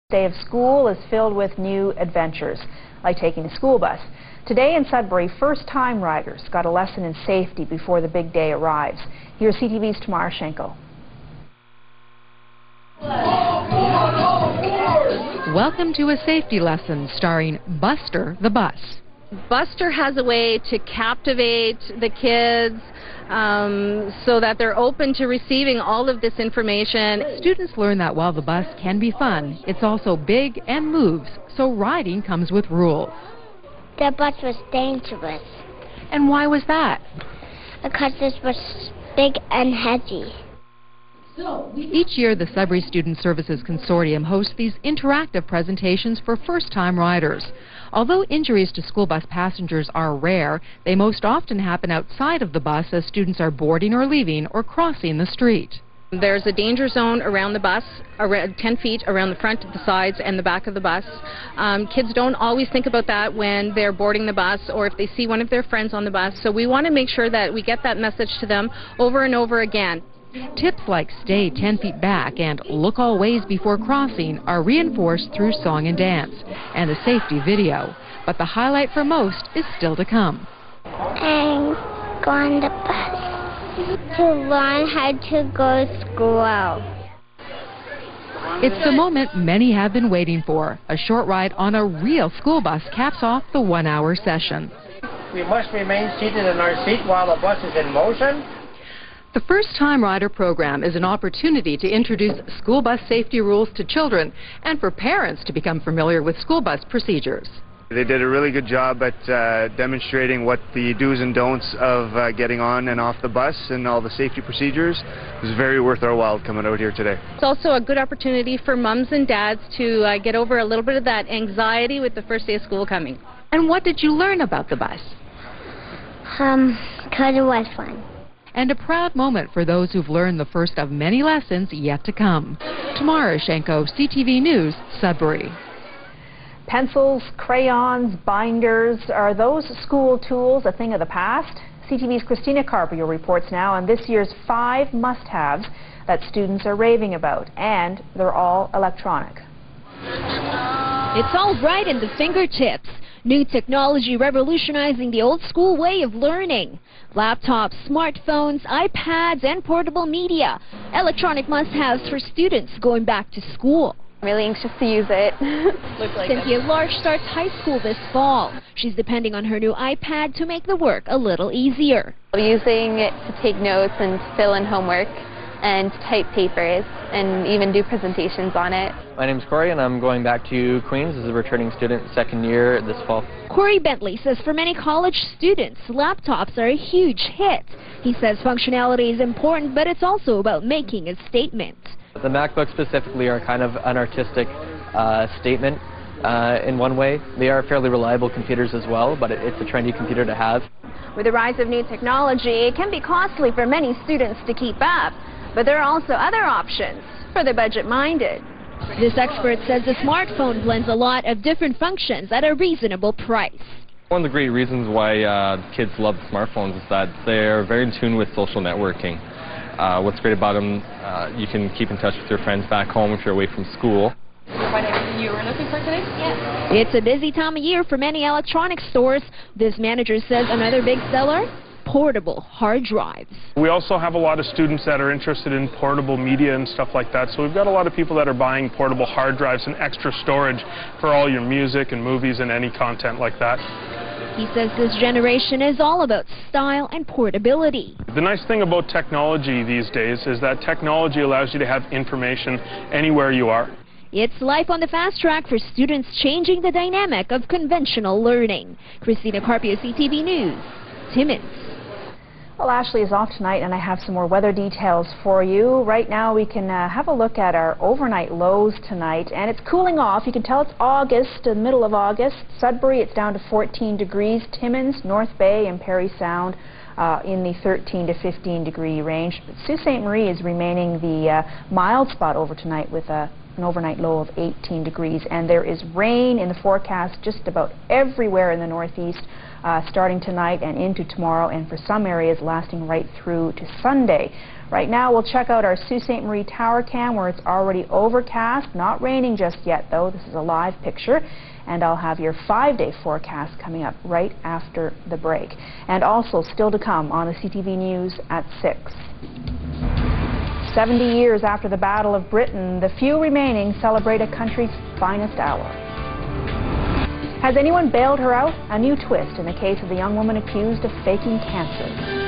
Day of school is filled with new adventures, like taking a school bus. Today in Sudbury, first-time riders got a lesson in safety before the big day arrives. Here's CTV's Tamara Schenkel. Welcome to a safety lesson starring Buster the bus. Buster has a way to captivate the kids so that they're open to receiving all of this information. Students learn that while the bus can be fun, it's also big and moves, so riding comes with rules. The bus was dangerous. And why was that? Because it was big and heavy. Each year, the Sudbury Student Services Consortium hosts these interactive presentations for first-time riders. Although injuries to school bus passengers are rare, they most often happen outside of the bus as students are boarding or leaving or crossing the street. There's a danger zone around the bus, around 10 feet around the front, the sides, and the back of the bus. Kids don't always think about that when they're boarding the bus or if they see one of their friends on the bus. So we want to make sure that we get that message to them over and over again. Tips like stay 10 feet back and look all ways before crossing are reinforced through song and dance and a safety video. But the highlight for most is still to come. And go on the bus to learn how to go to school. It's the moment many have been waiting for. A short ride on a real school bus caps off the one-hour session. We must remain seated in our seat while the bus is in motion. The First-Time Rider program is an opportunity to introduce school bus safety rules to children and for parents to become familiar with school bus procedures. They did a really good job at demonstrating what the do's and don'ts of getting on and off the bus and all the safety procedures. It was very worth our while coming out here today. It's also a good opportunity for mums and dads to get over a little bit of that anxiety with the first day of school coming. And what did you learn about the bus? Because it was fun. And a proud moment for those who've learned the first of many lessons yet to come. Tamara Schenkel, CTV News, Sudbury. Pencils, crayons, binders, are those school tools a thing of the past? CTV's Christina Carpio reports now on this year's 5 must-haves that students are raving about, and they're all electronic. It's all right in the fingertips. New technology revolutionizing the old-school way of learning. Laptops, smartphones, iPads, and portable media. Electronic must-haves for students going back to school. I'm really anxious to use it. Cynthia Larch starts high school this fall. She's depending on her new iPad to make the work a little easier. I'm using it to take notes and fill in homework and type papers and even do presentations on it. My name's Corey and I'm going back to Queens as a returning student second year this fall. Corey Bentley says for many college students, laptops are a huge hit. He says functionality is important, but it's also about making a statement. The MacBooks specifically are kind of an artistic statement in one way. They are fairly reliable computers as well, but it's a trendy computer to have. With the rise of new technology, it can be costly for many students to keep up. But there are also other options for the budget-minded. This expert says the smartphone blends a lot of different functions at a reasonable price. One of the great reasons why kids love smartphones is that they're very in tune with social networking. What's great about them, you can keep in touch with your friends back home if you're away from school. You were looking for today? Yes. It's a busy time of year for many electronics stores. This manager says another big seller? Portable hard drives. We also have a lot of students that are interested in portable media and stuff like that, so we've got a lot of people that are buying portable hard drives and extra storage for all your music and movies and any content like that. He says this generation is all about style and portability. The nice thing about technology these days is that technology allows you to have information anywhere you are. It's life on the fast track for students changing the dynamic of conventional learning. Christina Carpio, CTV News, Timmins. Well, Ashley is off tonight, and I have some more weather details for you. Right now, we can have a look at our overnight lows tonight, and it's cooling off. You can tell it's August, the middle of August. Sudbury, it's down to 14 degrees. Timmins, North Bay, and Parry Sound in the 13 to 15 degree range. But Sault Ste. Marie is remaining the mild spot over tonight with a an overnight low of 18 degrees. And there is rain in the forecast just about everywhere in the northeast, starting tonight and into tomorrow, and for some areas lasting right through to Sunday. Right now, we'll check out our Sault Ste. Marie Tower Cam, where it's already overcast. Not raining just yet, though. This is a live picture. And I'll have your 5-day forecast coming up right after the break. And also, still to come on the CTV News at 6. 70 years after the Battle of Britain, the few remaining celebrate a country's finest hour. Has anyone bailed her out? A new twist in the case of the young woman accused of faking cancer.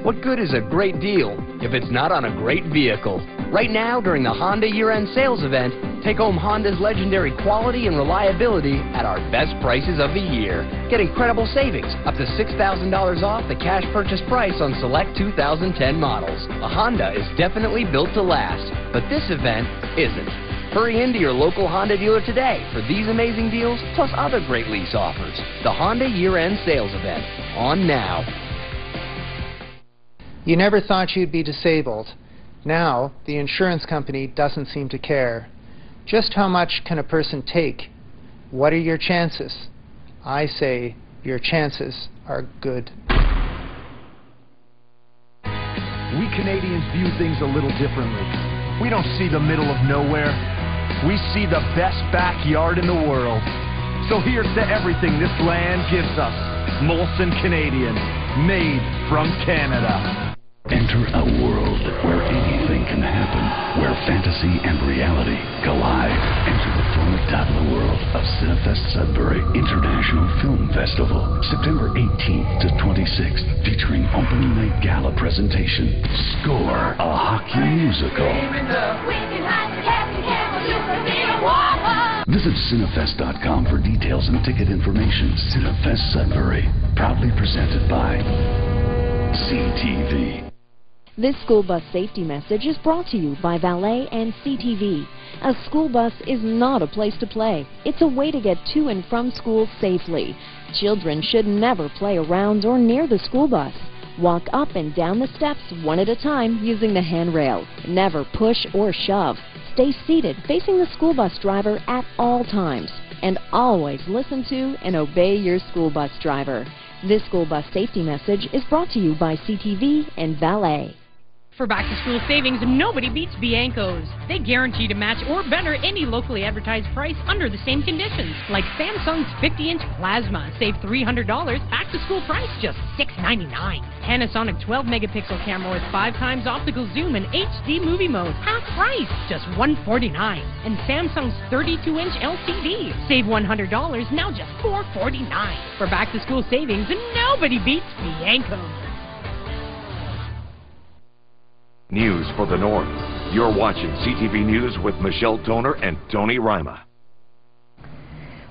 What good is a great deal if it's not on a great vehicle? Right now, during the Honda year-end sales event, take home Honda's legendary quality and reliability at our best prices of the year. Get incredible savings, up to $6,000 off the cash purchase price on select 2010 models. A Honda is definitely built to last, but this event isn't. Hurry into your local Honda dealer today for these amazing deals, plus other great lease offers. The Honda year-end sales event, on now. You never thought you'd be disabled. Now, the insurance company doesn't seem to care. Just how much can a person take? What are your chances? I say your chances are good. We Canadians view things a little differently. We don't see the middle of nowhere. We see the best backyard in the world. So here's to everything this land gives us. Molson Canadian, made from Canada. Enter a world where anything can happen, where fantasy and reality collide. Enter the formidable world of CineFest Sudbury International Film Festival, September 18th to 26th, featuring opening night gala presentation, Score, a hockey musical. Visit cinefest.com for details and ticket information. CineFest Sudbury, proudly presented by CTV. This school bus safety message is brought to you by Valet and CTV. A school bus is not a place to play. It's a way to get to and from school safely. Children should never play around or near the school bus. Walk up and down the steps one at a time using the handrail. Never push or shove. Stay seated facing the school bus driver at all times. And always listen to and obey your school bus driver. This school bus safety message is brought to you by CTV and Valet. For back-to-school savings, nobody beats Bianco's. They guarantee to match or better any locally advertised price under the same conditions. Like Samsung's 50-inch plasma, save $300, back-to-school price just $699. Panasonic 12-megapixel camera with 5 times optical zoom and HD movie mode, half price, just $149. And Samsung's 32-inch LCD, save $100, now just $449. For back-to-school savings, nobody beats Bianco's. News for the North. You're watching CTV News with Michelle Toner and Tony Rima.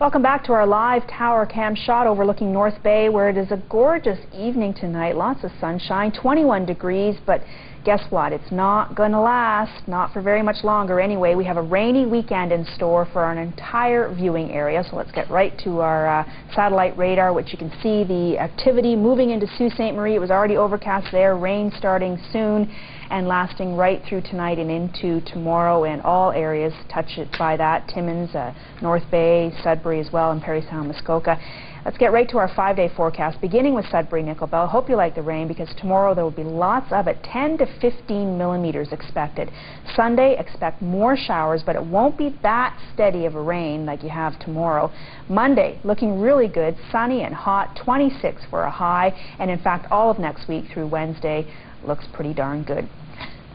Welcome back to our live tower cam shot overlooking North Bay, where it is a gorgeous evening tonight. Lots of sunshine, 21 degrees, but guess what? It's not going to last, not for very much longer anyway. We have a rainy weekend in store for our entire viewing area, so let's get right to our satellite radar, which you can see the activity moving into Sault Ste. Marie. It was already overcast there, rain starting soon and lasting right through tonight and into tomorrow, and all areas touched by that. Timmins, North Bay, Sudbury as well, and Parry Sound, Muskoka. Let's get right to our 5-day forecast, beginning with Sudbury, Nickel Bell. Hope you like the rain, because tomorrow there will be lots of it, 10 to 15 millimeters expected. Sunday, expect more showers, but it won't be that steady of a rain like you have tomorrow. Monday, looking really good, sunny and hot, 26 for a high, and in fact all of next week through Wednesday looks pretty darn good.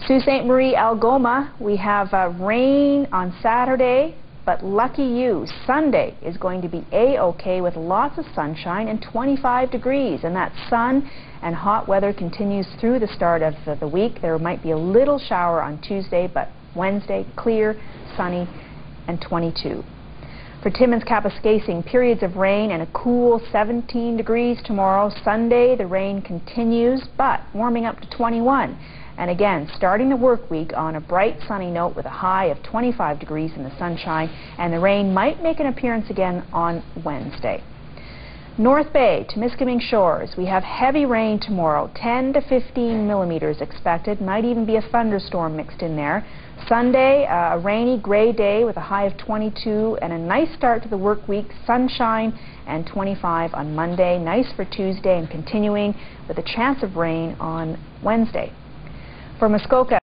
Sault Ste. Marie, Algoma, we have rain on Saturday, but lucky you, Sunday is going to be A-OK with lots of sunshine and 25 degrees, and that sun and hot weather continues through the start of the week. There might be a little shower on Tuesday, but Wednesday, clear, sunny, and 22. For Timmins, Kapuskasing, periods of rain and a cool 17 degrees tomorrow. Sunday, the rain continues, but warming up to 21. And again, starting the work week on a bright sunny note with a high of 25 degrees in the sunshine, and the rain might make an appearance again on Wednesday. North Bay to Miskaming Shores, we have heavy rain tomorrow, 10 to 15 millimeters expected. Might even be a thunderstorm mixed in there. Sunday, a rainy, gray day with a high of 22 and a nice start to the work week. Sunshine and 25 on Monday. Nice for Tuesday and continuing with a chance of rain on Wednesday. For Muskoka,